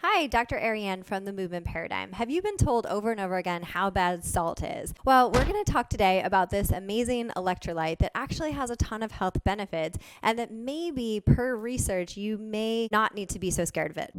Hi, Dr. Ariane from the Movement Paradigm. Have you been told over and over again how bad salt is? Well, we're going to talk today about this amazing electrolyte that actually has a ton of health benefits and that maybe per research you may not need to be so scared of it.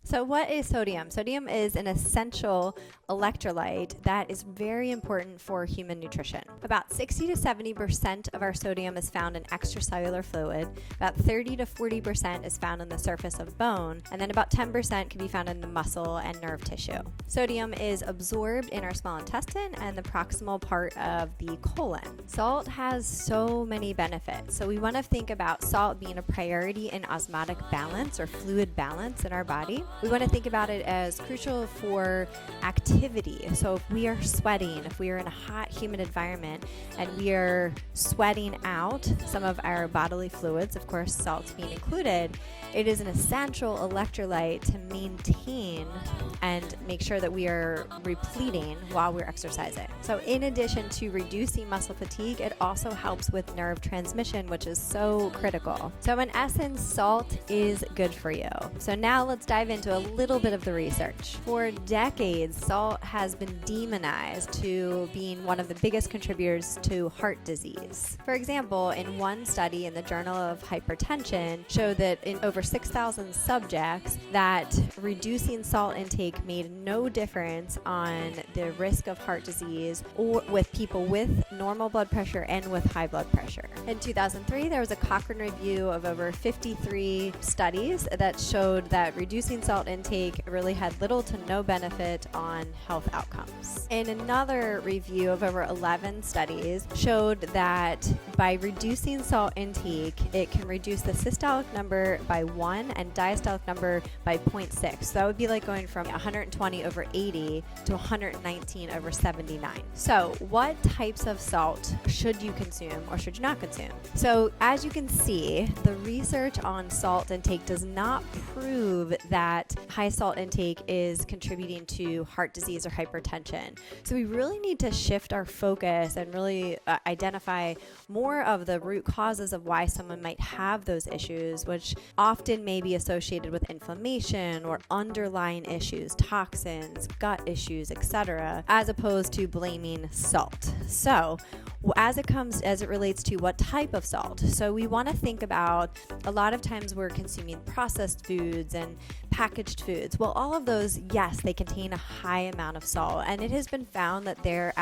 So what is sodium? Sodium is an essential electrolyte that is very important for human nutrition. About 60 to 70% of our sodium is found in extracellular fluid, about 30 to 40% is found in the surface of bone, and then about 10% can be found in the muscle and nerve tissue. Sodium is absorbed in our small intestine and the proximal part of the colon. Salt has so many benefits, so we want to think about salt being a priority in osmotic balance or fluid balance in our body. We want to think about it as crucial for activity. So if we are sweating, if we are in a hot, humid environment and we are sweating out some of our bodily fluids, of course, salts being included, it is an essential electrolyte to maintain and make sure that we are repleting while we're exercising. So in addition to reducing muscle fatigue, it also helps with nerve transmission, which is so critical. So in essence, salt is good for you. So now let's dive into a little bit of the research. For decades, salt has been demonized to being one of the biggest contributors to heart disease. For example, in one study in the Journal of Hypertension showed that in over 6,000 subjects that reducing salt intake made no difference on the risk of heart disease or with people with normal blood pressure and with high blood pressure. In 2003, there was a Cochrane review of over 53 studies that showed that reducing salt intake really had little to no benefit on health outcomes. In another review of over 11 studies showed that by reducing salt intake, it can reduce the systolic number by 1 and diastolic number by 0.6. So that would be like going from 120 over 80 to 119 over 79. So what types of salt should you consume or should you not consume? So as you can see, the research on salt intake does not prove that high salt intake is contributing to heart disease or hypertension. So we really need to shift our focus and really identify more of the root causes of why someone might have those issues, which often may be associated with inflammation or underlying issues, toxins, gut issues, etc., as opposed to blaming salt. So as it relates to what type of salt, so we want to think about a lot of times we're consuming processed foods and packaged foods. Well, all of those, yes, they contain a high amount of salt, and it has been found that there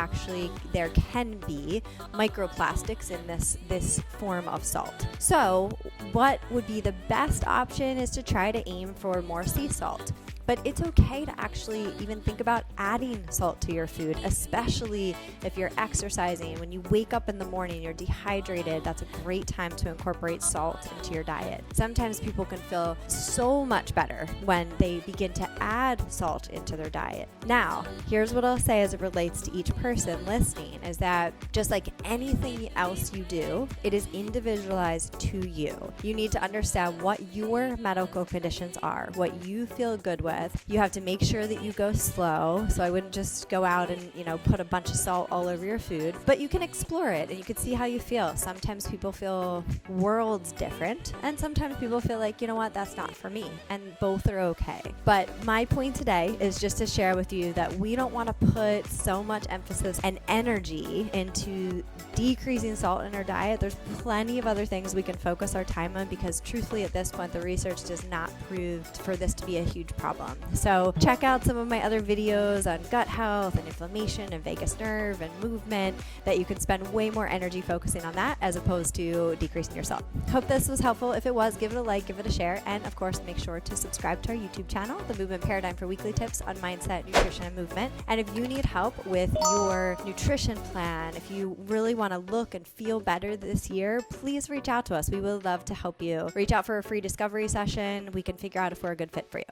can be microplastics in this form of salt. So what would be the best option is to try to aim for more sea salt. But it's okay to actually even think about adding salt to your food, especially if you're exercising. When you wake up in the morning, you're dehydrated, that's a great time to incorporate salt into your diet. Sometimes people can feel so much better when they begin to add salt into their diet. Now, here's what I'll say as it relates to each person listening, is that just like anything else you do, it is individualized to you. You need to understand what your medical conditions are, what you feel good with. You have to make sure that you go slow. So I wouldn't just go out and, put a bunch of salt all over your food, but you can explore it and you can see how you feel. Sometimes people feel worlds different, and sometimes people feel like, you know what, that's not for me, and both are okay. But my point today is just to share with you that we don't want to put so much emphasis and energy into decreasing salt in our diet. There's plenty of other things we can focus our time on, because truthfully at this point the research does not prove for this to be a huge problem. So check out some of my other videos on gut health and inflammation and vagus nerve and movement that you can spend way more energy focusing on that as opposed to decreasing your salt. Hope this was helpful. If it was, give it a like, give it a share, and of course make sure to subscribe to our YouTube channel, The Movement Paradigm, for weekly tips on mindset, nutrition, and movement. And if you need help with your nutrition plan, if you really want to look and feel better this year, please reach out to us. We would love to help you. Reach out for a free discovery session. We can figure out if we're a good fit for you.